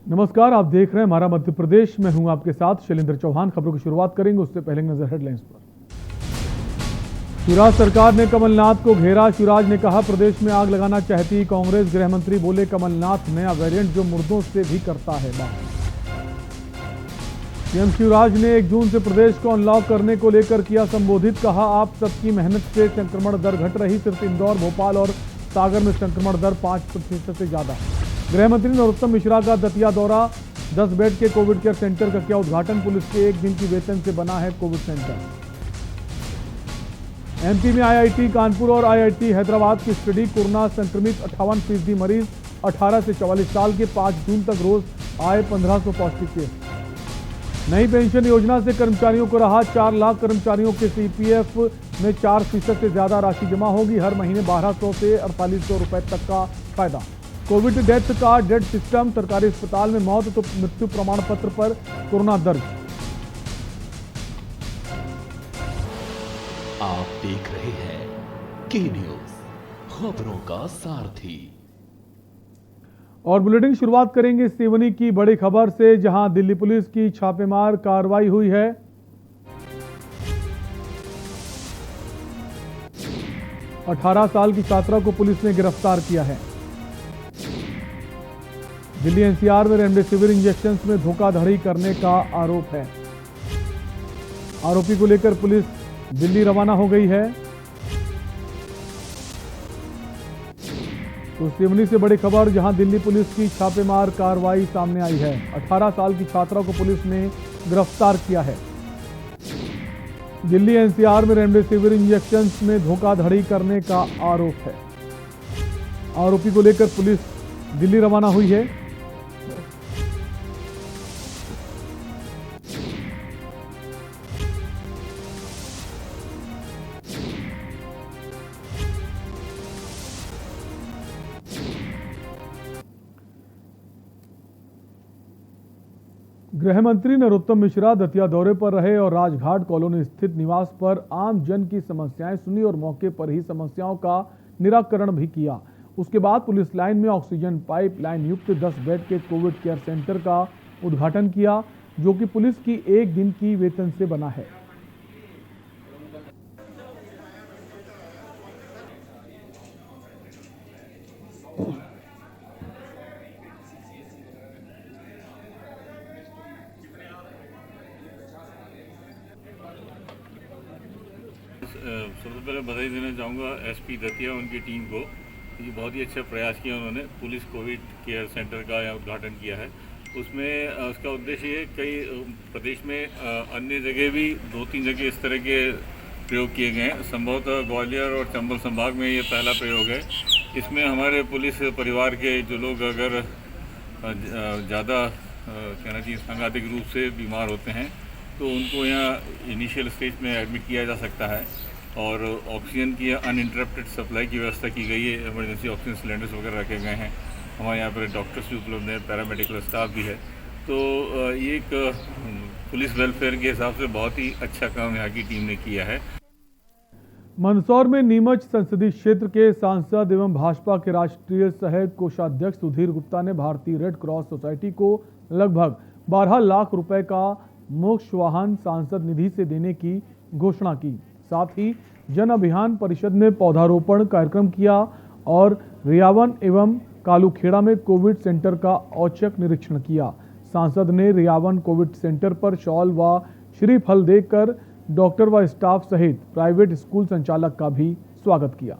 नमस्कार, आप देख रहे हैं हमारा मध्य प्रदेश। मैं हूं आपके साथ शैलेंद्र चौहान। खबरों की शुरुआत करेंगे, उससे पहले नजर हेडलाइंस पर। शिवराज सरकार ने कमलनाथ को घेरा। शिवराज ने कहा, प्रदेश में आग लगाना चाहती कांग्रेस। गृह मंत्री बोले, कमलनाथ नया वेरिएंट जो मुर्दों से भी करता है बात। सीएम शिवराज ने 1 जून से प्रदेश को अनलॉक करने को लेकर किया संबोधित। कहा, आप सबकी मेहनत से संक्रमण दर घट रही। सिर्फ इंदौर, भोपाल और सागर में संक्रमण दर 5% से ज्यादा। गृह मंत्री नरोत्तम मिश्रा का दतिया दौरा। 10 बेड के कोविड केयर सेंटर का किया उद्घाटन। पुलिस के 1 दिन की वेतन से बना है कोविड सेंटर। एमपी में आईआईटी कानपुर और आईआईटी हैदराबाद की स्टडी। कोरोना संक्रमित 58% मरीज 18 से 44 साल के। 5 जून तक रोज आए 1500 पॉजिटिव केस। नई पेंशन योजना से कर्मचारियों को राहत। 4 लाख कर्मचारियों के सीपीएफ में 4% से ज्यादा राशि जमा होगी। हर महीने 1200 से 4800 रुपए तक का फायदा। कोविड डेथ का डेड सिस्टम। सरकारी अस्पताल में मौत तो मृत्यु प्रमाण पत्र पर कोरोना दर्ज। आप देख रहे हैं के न्यूज, खबरों का सारथी। और बुलेटिन शुरुआत करेंगे सिवनी की बड़ी खबर से, जहां दिल्ली पुलिस की छापेमार कार्रवाई हुई है। और 18 साल की छात्रा को पुलिस ने गिरफ्तार किया है। दिल्ली एनसीआर में रेमडेसिविर इंजेक्शन में धोखाधड़ी करने का आरोप है। आरोपी को लेकर पुलिस दिल्ली रवाना हो गई है। तो सिवनी से बड़ी खबर, जहां दिल्ली पुलिस की छापेमार कार्रवाई सामने आई है। 18 साल की छात्रा को पुलिस ने गिरफ्तार किया है। दिल्ली एनसीआर में रेमडेसिविर इंजेक्शन में धोखाधड़ी करने का आरोप है। आरोपी को लेकर पुलिस दिल्ली रवाना हुई है। गृह मंत्री नरोत्तम मिश्रा दतिया दौरे पर रहे और राजघाट कॉलोनी स्थित निवास पर आम जन की समस्याएं सुनी और मौके पर ही समस्याओं का निराकरण भी किया। उसके बाद पुलिस लाइन में ऑक्सीजन पाइप लाइन युक्त 10 बेड के कोविड केयर सेंटर का उद्घाटन किया, जो कि पुलिस की 1 दिन की वेतन से बना है। सबसे पहले बधाई देना चाहूँगा एसपी दतिया उनकी टीम को। ये बहुत ही अच्छा प्रयास किया उन्होंने। पुलिस कोविड केयर सेंटर का यहाँ उद्घाटन किया है। उसमें उसका उद्देश्य ये कई प्रदेश में अन्य जगह भी 2-3 जगह इस तरह के प्रयोग किए गए हैं। संभवतः ग्वालियर और चंबल संभाग में ये पहला प्रयोग है। इसमें हमारे पुलिस परिवार के जो लोग अगर ज़्यादा कहना चाहिए सांघातिक रूप से बीमार होते हैं तो उनको यहाँ इनिशियल स्टेज में एडमिट किया जा सकता है। और ऑक्सीजन की अनइंटरप्टेड सप्लाई की व्यवस्था की गई है। इमरजेंसी ऑक्सीजन सिलेंडर्स वगैरह रखे गए हैं। हमारे यहाँ पर डॉक्टर्स भी उपलब्ध हैं, पैरामेडिकल स्टाफ भी है। तो ये एक पुलिस वेलफेयर के हिसाब से बहुत ही अच्छा काम यहाँ की टीम ने किया है। मंदसौर में नीमच संसदीय क्षेत्र के सांसद एवं भाजपा के राष्ट्रीय सहायक कोषाध्यक्ष सुधीर गुप्ता ने भारतीय रेड क्रॉस सोसाइटी को लगभग 12 लाख रुपए का मोक्ष वाहन सांसद निधि से देने की घोषणा की। साथ ही जन अभियान परिषद में पौधारोपण कार्यक्रम किया और रियावन एवं कालूखेड़ा में कोविड सेंटर का औचक निरीक्षण किया। सांसद ने रियावन कोविड सेंटर पर शॉल व श्रीफल देकर डॉक्टर व स्टाफ सहित प्राइवेट स्कूल संचालक का भी स्वागत किया।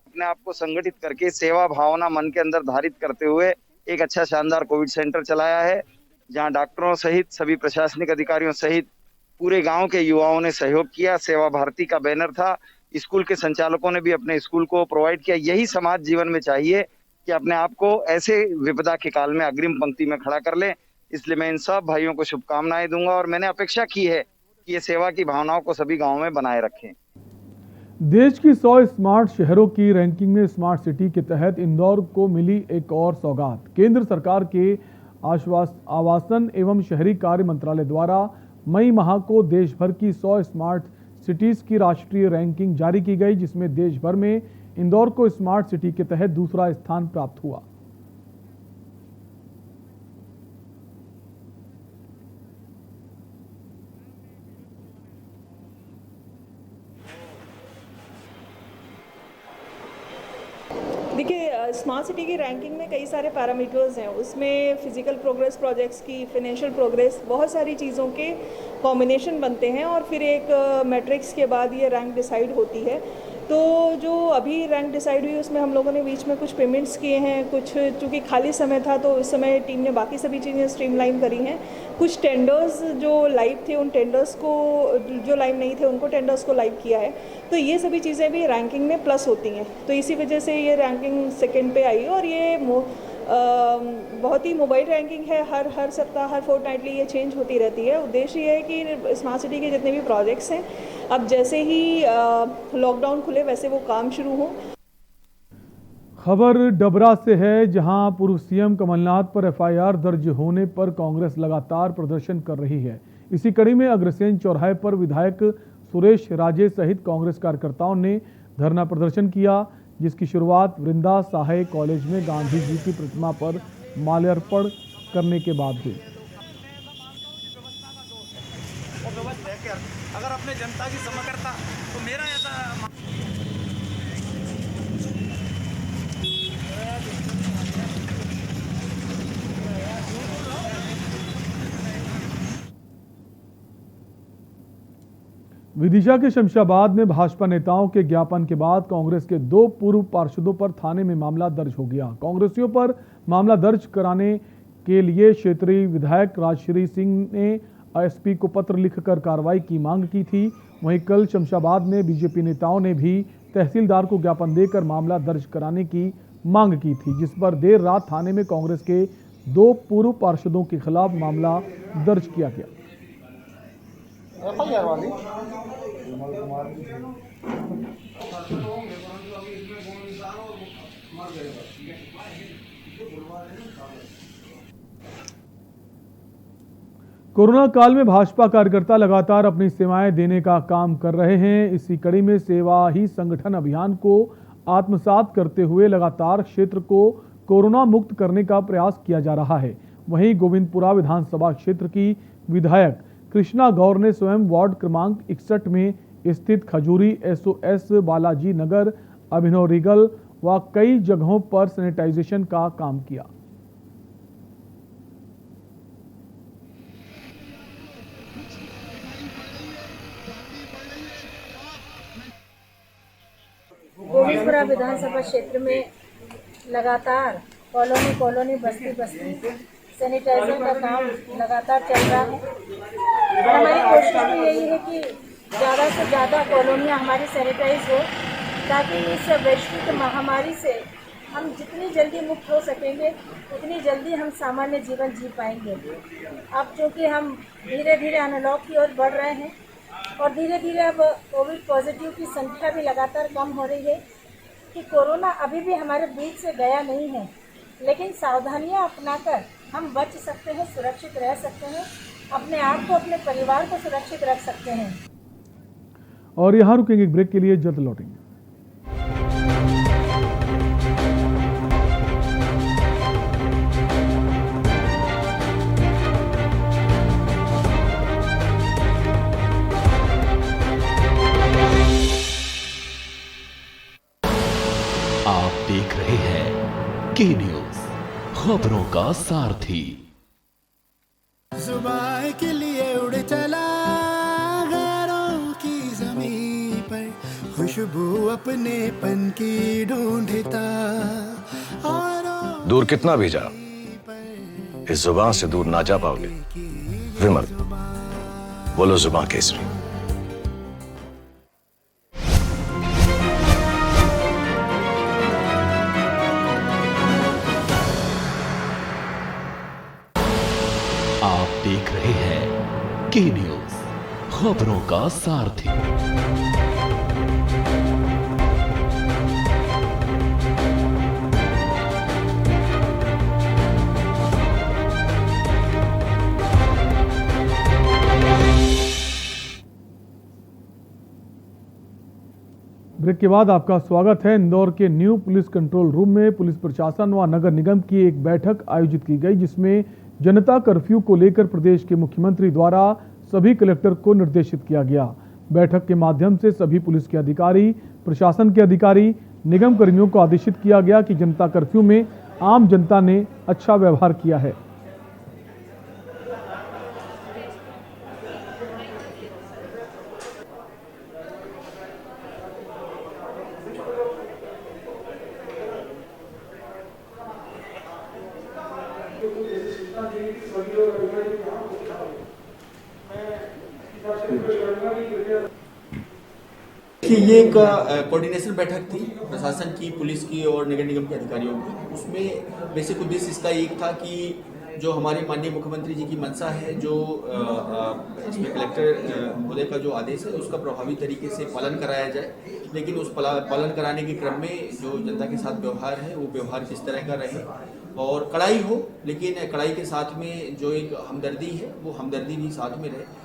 अपने आप को संगठित करके सेवा भावना मन के अंदर धारित करते हुए एक अच्छा शानदार कोविड सेंटर चलाया है, जहां डॉक्टरों सहित सभी प्रशासनिक अधिकारियों सहित पूरे गांव के युवाओं ने सहयोग किया। सेवा भारती का बैनर था। स्कूल के संचालकों ने भी अपने स्कूल को प्रोवाइड किया। यही समाज जीवन में चाहिए कि अपने आप को ऐसे विपदा के काल में अग्रिम पंक्ति में खड़ा कर ले। इसलिए मैं इन सब भाइयों को शुभकामनाएं दूंगा और मैंने अपेक्षा की है कि ये सेवा की भावनाओं को सभी गाँव में बनाए रखें। देश की 100 स्मार्ट शहरों की रैंकिंग में स्मार्ट सिटी के तहत इंदौर को मिली एक और सौगात। केंद्र सरकार के आवासन एवं शहरी कार्य मंत्रालय द्वारा मई माह को देश भर की 100 स्मार्ट सिटीज की राष्ट्रीय रैंकिंग जारी की गई, जिसमें देश भर में इंदौर को स्मार्ट सिटी के तहत दूसरा स्थान प्राप्त हुआ। देखिए, स्मार्ट सिटी की रैंकिंग में कई सारे पैरामीटर्स हैं। उसमें फिजिकल प्रोग्रेस प्रोजेक्ट्स की, फाइनेंशियल प्रोग्रेस, बहुत सारी चीज़ों के कॉम्बिनेशन बनते हैं और फिर एक मैट्रिक्स के बाद ये रैंक डिसाइड होती है। तो जो अभी रैंक डिसाइड हुई उसमें हम लोगों ने बीच में कुछ पेमेंट्स किए हैं, कुछ चूँकि खाली समय था तो उस समय टीम ने बाकी सभी चीज़ें स्ट्रीमलाइन करी हैं। कुछ टेंडर्स जो लाइव थे उन टेंडर्स को, जो लाइव नहीं थे उनको टेंडर्स को लाइव किया है। तो ये सभी चीज़ें भी रैंकिंग में प्लस होती हैं। तो इसी वजह से ये रैंकिंग सेकंड पे आई और ये बहुत ही मोबाइल रैंकिंग है। हर सप्ताह, हर फोर्टनाइटली ये चेंज होती रहती है। उद्देश्य ये है कि स्मार्ट सिटी के जितने भी प्रोजेक्ट्स हैं, अब जैसे ही लॉकडाउन खुले वैसे वो काम शुरू हो। खबर डबरा से है, जहां पूर्व सीएम कमलनाथ पर एफआईआर दर्ज होने पर कांग्रेस लगातार प्रदर्शन कर रही है। इसी कड़ी में अग्रसेन चौराहे पर विधायक सुरेश राजे सहित कांग्रेस कार्यकर्ताओं ने धरना प्रदर्शन किया, जिसकी शुरुआत वृंदा सहाय कॉलेज में गांधी जी की प्रतिमा पर माल्यार्पण करने के बाद हुई। अगर अपने जनता की समझ करता तो मेरा ऐसा विदिशा के शमशाबाद में भाजपा नेताओं के ज्ञापन के बाद कांग्रेस के 2 पूर्व पार्षदों पर थाने में मामला दर्ज हो गया। कांग्रेसियों पर मामला दर्ज कराने के लिए क्षेत्रीय विधायक राजश्री सिंह ने एसपी को पत्र लिखकर कार्रवाई की मांग की थी। वहीं कल शमशाबाद में बीजेपी नेताओं ने भी तहसीलदार को ज्ञापन देकर मामला दर्ज कराने की मांग की थी, जिस पर देर रात थाने में कांग्रेस के 2 पूर्व पार्षदों के खिलाफ मामला दर्ज किया गया। कोरोना काल में भाजपा कार्यकर्ता लगातार अपनी सेवाएं देने का काम कर रहे हैं। इसी कड़ी में सेवा ही संगठन अभियान को आत्मसात करते हुए लगातार क्षेत्र को कोरोना मुक्त करने का प्रयास किया जा रहा है। वहीं गोविंदपुरा विधानसभा क्षेत्र की विधायक कृष्णा गौर ने स्वयं वार्ड क्रमांक 61 में स्थित खजूरी, एसओएस, बालाजी नगर, अभिनव रीगल व कई जगहों पर सैनिटाइजेशन का काम किया। गोविंदपुरा विधानसभा क्षेत्र में लगातार कॉलोनी बस्ती सैनिटाइजर का काम लगातार चल रहा है। और हमारी कोशिश भी यही है कि ज़्यादा से ज़्यादा कॉलोनियाँ हमारी सैनिटाइज हो, ताकि इस वैश्विक महामारी से हम जितनी जल्दी मुक्त हो सकेंगे उतनी जल्दी हम सामान्य जीवन जी पाएंगे। अब चूँकि हम धीरे धीरे अनलॉक की ओर बढ़ रहे हैं और धीरे धीरे अब कोविड पॉजिटिव की संख्या भी लगातार कम हो रही है, कि कोरोना अभी भी हमारे बीच से गया नहीं है, लेकिन सावधानियां अपनाकर हम बच सकते हैं, सुरक्षित रह सकते हैं, अपने आप को, अपने परिवार को सुरक्षित रख सकते हैं। और यहाँ रुकेंगे एक ब्रेक के लिए, जल्द लौटेंगे। आप देख रहे हैं के न्यूज, खबरों का सारथी। जुबान के लिए उड़ चला गैरों की ज़मीं पर, खुशबू अपने पन की ढूंढता। दूर कितना भी जा, इस जुबान से दूर ना जा पाओगे। विमल, बोलो जुबान केसरी। आप देख रहे हैं के न्यूज, खबरों का सारथी। ब्रेक के बाद आपका स्वागत है। इंदौर के न्यू पुलिस कंट्रोल रूम में पुलिस प्रशासन व नगर निगम की एक बैठक आयोजित की गई, जिसमें जनता कर्फ्यू को लेकर प्रदेश के मुख्यमंत्री द्वारा सभी कलेक्टर को निर्देशित किया गया। बैठक के माध्यम से सभी पुलिस के अधिकारी, प्रशासन के अधिकारी, निगम कर्मियों को आदेशित किया गया कि जनता कर्फ्यू में आम जनता ने अच्छा व्यवहार किया है। ये एक कोऑर्डिनेशन बैठक थी प्रशासन की, पुलिस की और नगर निगम के अधिकारियों की। उसमें बेसिक उद्देश्य इसका एक था कि जो हमारे माननीय मुख्यमंत्री जी की मंशा है, जो इसमें कलेक्टर महोदय का जो आदेश है उसका प्रभावी तरीके से पालन कराया जाए। लेकिन उस पालन कराने के क्रम में जो जनता के साथ व्यवहार है वो व्यवहार किस तरह का रहे और कड़ाई हो, लेकिन कड़ाई के साथ में जो एक हमदर्दी है वो हमदर्दी भी साथ में रहे।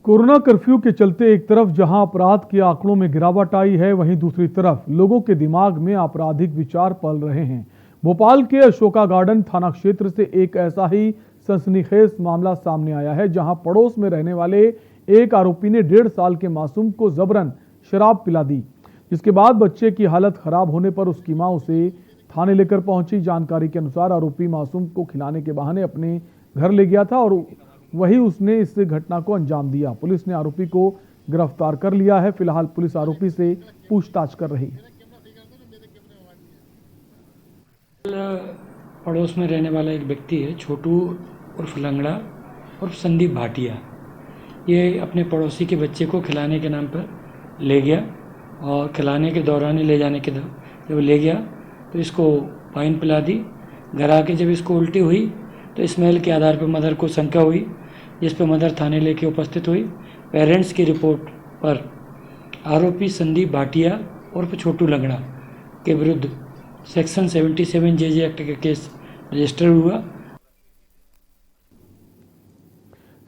कोरोना कर्फ्यू के चलते एक तरफ जहां अपराध के आंकड़ों में गिरावट आई है, वहीं दूसरी तरफ लोगों के दिमाग में आपराधिक विचार पल रहे हैं। भोपाल के अशोका गार्डन थाना क्षेत्र से एक ऐसा ही सनसनीखेज मामला सामने आया है, जहां पड़ोस में रहने वाले एक आरोपी ने 1.5 साल के मासूम को जबरन शराब पिला दी, जिसके बाद बच्चे की हालत खराब होने पर उसकी मां उसे थाने लेकर पहुंची। जानकारी के अनुसार आरोपी मासूम को खिलाने के बहाने अपने घर ले गया था और वही उसने इस घटना को अंजाम दिया। पुलिस ने आरोपी को गिरफ्तार कर लिया है। फिलहाल पुलिस आरोपी से पूछताछ कर रही है। पड़ोस में रहने वाला एक व्यक्ति है, छोटू उर्फ लंगड़ा उर्फ संदीप भाटिया। ये अपने पड़ोसी के बच्चे को खिलाने के नाम पर ले गया और खिलाने के दौरान ही ले जाने के जब ले गया तो इसको वाइन पिला दी। घर आके जब इसको उल्टी हुई तो स्मेल के आधार पर मदर को शंका हुई, जिस पर मदर थाने लेके उपस्थित हुई। पेरेंट्स की रिपोर्ट पर आरोपी संदीप भाटिया उर्फ छोटू लंगड़ा के विरुद्ध सेक्शन 77 JJ एक्ट का केस रजिस्टर हुआ।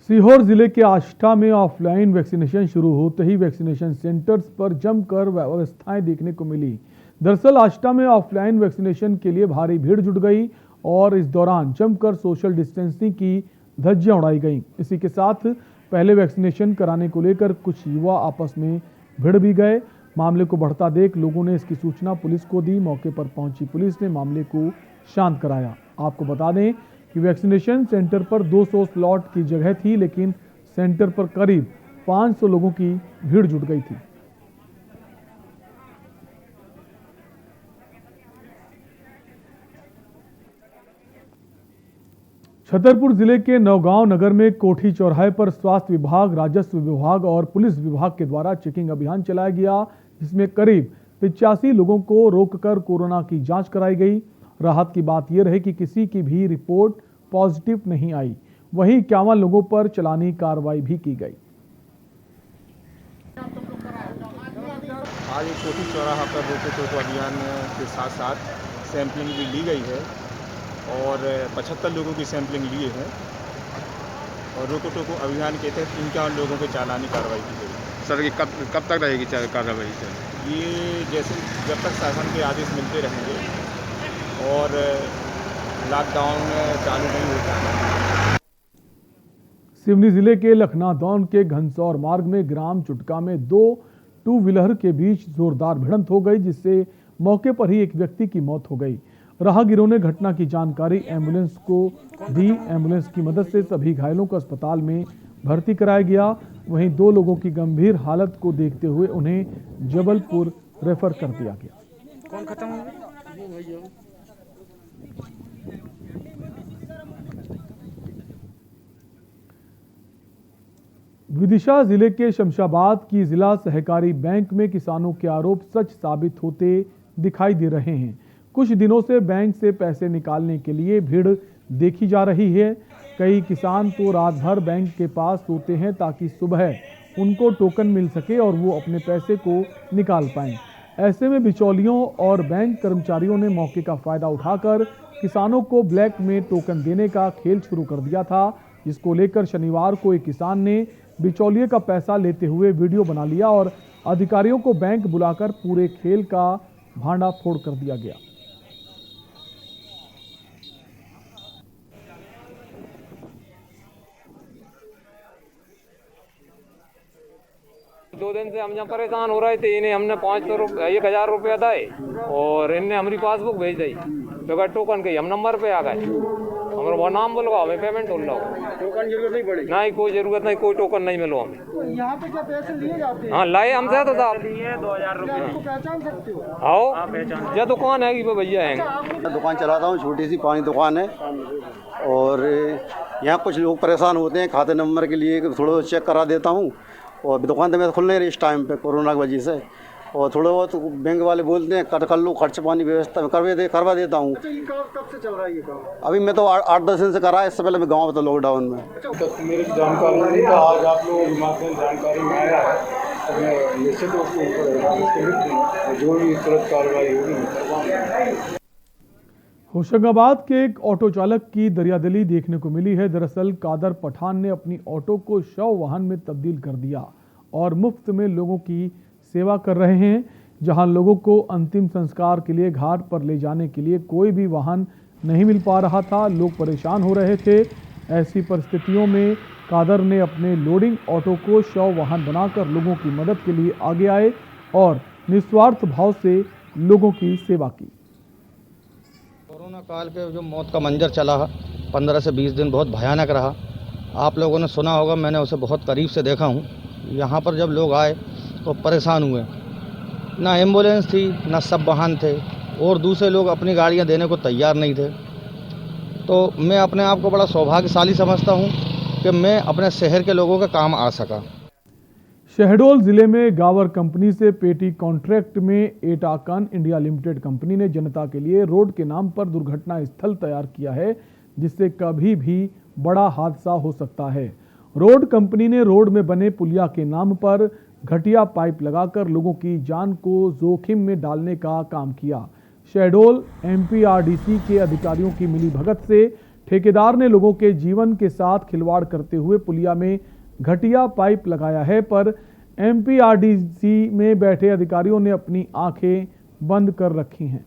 सीहोर जिले के आष्टा में ऑफलाइन वैक्सीनेशन शुरू होते ही वैक्सीनेशन सेंटर्स पर जमकर व्यवस्थाएं देखने को मिली। दरअसल आष्टा में ऑफलाइन वैक्सीनेशन के लिए भारी भीड़ जुट गई और इस दौरान जमकर सोशल डिस्टेंसिंग की धज्जियां उड़ाई गईं। इसी के साथ पहले वैक्सीनेशन कराने को लेकर कुछ युवा आपस में भिड़ भी गए। मामले को बढ़ता देख लोगों ने इसकी सूचना पुलिस को दी। मौके पर पहुंची पुलिस ने मामले को शांत कराया। आपको बता दें कि वैक्सीनेशन सेंटर पर 200 स्लॉट की जगह थी, लेकिन सेंटर पर करीब 500 लोगों की भीड़ जुट गई थी। छतरपुर जिले के नौगांव नगर में कोठी चौराहे पर स्वास्थ्य विभाग, राजस्व विभाग और पुलिस विभाग के द्वारा चेकिंग अभियान चलाया गया, जिसमें करीब 85 लोगों को रोककर कोरोना की जांच कराई गई। राहत की बात यह रही कि किसी की भी रिपोर्ट पॉजिटिव नहीं आई। वहीं 51 लोगों पर चालानी कार्रवाई भी की गई। आज एक कोठी चौराहा पर रोको टोको अभियान के साथ साथ सैंपलिंग भी ली गई है और 75 लोगों की सैंपलिंग लिए हैं और रोको टोको अभियान के तहत 51 लोगों पर चालानी कार्रवाई की गई। सर, ये कब तक रहेगी कार्रवाई? ये जैसे जब तक शासन के आदेश मिलते रहेंगे और लॉकडाउन चालू नहीं होता है। सिवनी जिले के लखनादौन के घनसौर मार्ग में ग्राम चुटका में 2 टू व्हीलर के बीच जोरदार भिड़ंत हो गई, जिससे मौके पर ही एक व्यक्ति की मौत हो गई। राहगीरों ने घटना की जानकारी एम्बुलेंस को दी। एम्बुलेंस की मदद से सभी घायलों को अस्पताल में भर्ती कराया गया। वहीं 2 लोगों की गंभीर हालत को देखते हुए उन्हें जबलपुर रेफर कर दिया गया। कौन खत्म हो गया? विदिशा जिले के शमशाबाद की जिला सहकारी बैंक में किसानों के आरोप सच साबित होते दिखाई दे रहे हैं। कुछ दिनों से बैंक से पैसे निकालने के लिए भीड़ देखी जा रही है। कई किसान तो रात भर बैंक के पास सोते हैं ताकि सुबह उनको टोकन मिल सके और वो अपने पैसे को निकाल पाएं। ऐसे में बिचौलियों और बैंक कर्मचारियों ने मौके का फायदा उठाकर किसानों को ब्लैक में टोकन देने का खेल शुरू कर दिया था, जिसको लेकर शनिवार को एक किसान ने बिचौलिए का पैसा लेते हुए वीडियो बना लिया और अधिकारियों को बैंक बुलाकर पूरे खेल का भांडाफोड़ कर दिया गया। दो दिन से हम यहाँ परेशान हो रहे थे। इन्हें हमने 1,000 रुपया दिए और इनने हमारी पासबुक भेज दी बगैर टोकन के। हम नंबर पे आ गए, हमारा वो नाम बोलो, हमें पेमेंट हो लो। टोकन जरूरत नहीं पड़ी? नहीं, कोई जरूरत नहीं, कोई टोकन नहीं मिलो हमें। तो यहाँ पे क्या पैसे लिए जाते हैं? हाँ, लाए हमसे तो साहब 2,000 रुपये। आपको पहचान सकते हो? आओ, ये दुकान है कि भैया है। मैं दुकान चलाता हूँ, छोटी सी पानी दुकान है और यहाँ कुछ लोग परेशान होते हैं खाते नंबर के लिए, थोड़ा चेक करा देता हूँ। और दुकान तो मेरे खुल नहीं रही इस टाइम पे कोरोना की वजह से, और थोड़ा बहुत बैंक वाले बोलते हैं कर लो, खर्च पानी व्यवस्था करवा देता हूँ। अच्छा, ये काम कब से चल रहा है ये काम? अभी मैं तो 8-10 दिन से करा है, इससे पहले मैं गाँव में था लॉकडाउन में। मेरी जानकारी नहीं था, आज आप लोगों के माध्यम जानकारी में आया है, निश्चित उसके ऊपर जो भी तुरंत कार्रवाई होगी। होशंगाबाद के एक ऑटो चालक की दरियादिली देखने को मिली है। दरअसल कादर पठान ने अपनी ऑटो को शव वाहन में तब्दील कर दिया और मुफ्त में लोगों की सेवा कर रहे हैं। जहां लोगों को अंतिम संस्कार के लिए घाट पर ले जाने के लिए कोई भी वाहन नहीं मिल पा रहा था, लोग परेशान हो रहे थे। ऐसी परिस्थितियों में कादर ने अपने लोडिंग ऑटो को शव वाहन बनाकर लोगों की मदद के लिए आगे आए और निस्वार्थ भाव से लोगों की सेवा की। कोरोना काल के जो मौत का मंजर चला 15 से 20 दिन बहुत भयानक रहा। आप लोगों ने सुना होगा, मैंने उसे बहुत करीब से देखा हूँ। यहाँ पर जब लोग आए तो परेशान हुए, ना एम्बुलेंस थी ना सब वाहन थे और दूसरे लोग अपनी गाड़ियाँ देने को तैयार नहीं थे। तो मैं अपने आप को बड़ा सौभाग्यशाली समझता हूँ कि मैं अपने शहर के लोगों का काम आ सका। शहडोल जिले में गावर कंपनी से पेटी कॉन्ट्रैक्ट में एटाकन इंडिया लिमिटेड कंपनी ने जनता के लिए रोड के नाम पर दुर्घटना स्थल तैयार किया है, जिससे कभी भी बड़ा हादसा हो सकता है। रोड कंपनी ने रोड में बने पुलिया के नाम पर घटिया पाइप लगाकर लोगों की जान को जोखिम में डालने का काम किया। शहडोल MPRDC के अधिकारियों की मिलीभगत से ठेकेदार ने लोगों के जीवन के साथ खिलवाड़ करते हुए पुलिया में घटिया पाइप लगाया है, पर MPRDC में बैठे अधिकारियों ने अपनी आंखें बंद कर रखी हैं।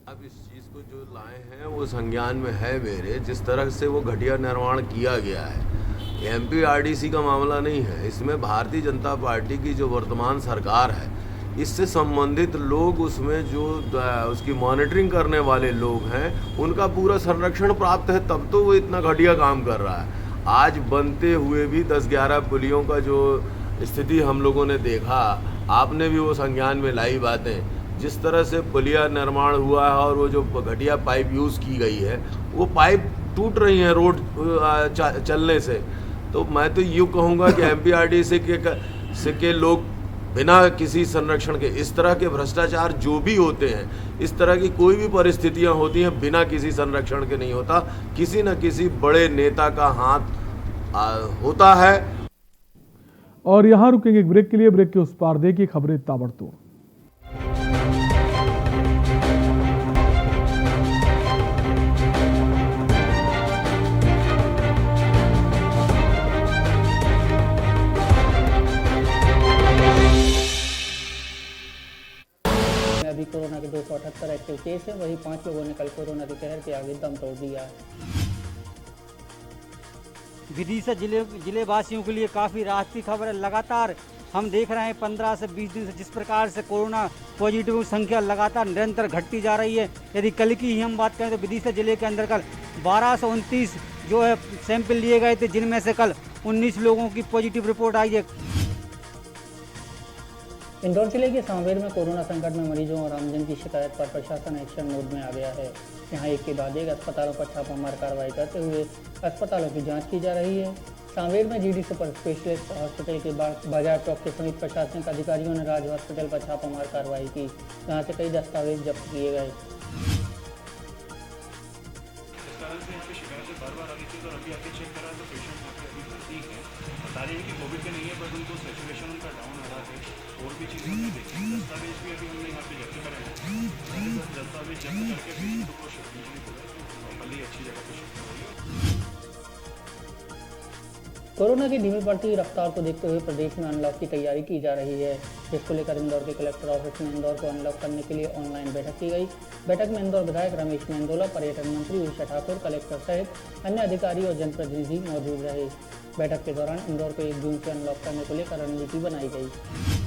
अब इस चीज को जो लाए हैं वो संज्ञान में है मेरे, जिस तरह से वो घटिया निर्माण किया गया है। MPRDC का मामला नहीं है, इसमें भारतीय जनता पार्टी की जो वर्तमान सरकार है, इससे संबंधित लोग, उसमें जो उसकी मॉनिटरिंग करने वाले लोग हैं, उनका पूरा संरक्षण प्राप्त है, तब तो वो इतना घटिया काम कर रहा है। आज बनते हुए भी 10-11 पुलियों का जो स्थिति हम लोगों ने देखा, आपने भी वो संज्ञान में लाई बातें। जिस तरह से पुलिया निर्माण हुआ है और वो जो घटिया पाइप यूज़ की गई है, वो पाइप टूट रही हैं रोड चलने से। तो मैं तो यूँ कहूँगा कि MPRDC के लोग बिना किसी संरक्षण के, इस तरह के भ्रष्टाचार जो भी होते हैं, इस तरह की कोई भी परिस्थितियां होती हैं, बिना किसी संरक्षण के नहीं होता। किसी न किसी बड़े नेता का हाथ होता है। और यहां रुकेंगे एक ब्रेक के लिए। ब्रेक के उस पार देखिए खबरें ताबड़तोड़। अभी कोरोना के 278 एक्टिव केस है, वही 5 लोगों ने कल कोरोना के कहर के आगे दम तोड़ दिया है। विदिशा जिले वासियों के लिए काफ़ी राहत की खबर है। लगातार हम देख रहे हैं 15 से 20 दिन से जिस प्रकार से कोरोना पॉजिटिव की संख्या लगातार निरंतर घटती जा रही है। यदि कल की ही हम बात करें तो विदिशा जिले के अंदर कल 1229 जो है सैंपल लिए गए थे, जिनमें से कल 19 लोगों की पॉजिटिव रिपोर्ट आई है। इंदौर जिले के सांवेर में कोरोना संकट में मरीजों और आमजन की शिकायत पर प्रशासन एक्शन मोड में आ गया है। यहाँ एक के बाद एक अस्पतालों पर छापामार कार्रवाई करते हुए अस्पतालों की जांच की जा रही है। सांवेर में GD सुपर स्पेशलिस्ट हॉस्पिटल के बाजार चौक के समीप प्रशासनिक अधिकारियों ने राज हॉस्पिटल पर छापामार कार्रवाई की, जहाँ से कई दस्तावेज जब्त किए गए। बता रहे हैं कि कोविड के नहीं है, बट उनको सैचुरेशन उनका डाउन आ रहा है और भी चीज़ें हमने देखी। दस्तावेज भी अभी हमने यहाँ पे जब्त करे हैं। दस्तावेज जब्त करके पेशेंट को शिफ्ट प्रॉपरली अच्छी जगह पे शिफ्ट करेंगे। कोरोना की धीमी बढ़ती रफ्तार को देखते हुए प्रदेश में अनलॉक की तैयारी की जा रही है, जिसको लेकर इंदौर के कलेक्टर ऑफिस में इंदौर को अनलॉक करने के लिए ऑनलाइन बैठक की गई। बैठक में इंदौर विधायक रमेश मेंदोला, पर्यटन मंत्री उषा ठाकुर, कलेक्टर सहित अन्य अधिकारी और जनप्रतिनिधि मौजूद रहे। बैठक के दौरान इंदौर को 1 जून से अनलॉक करने को लेकर रणनीति बनाई गई।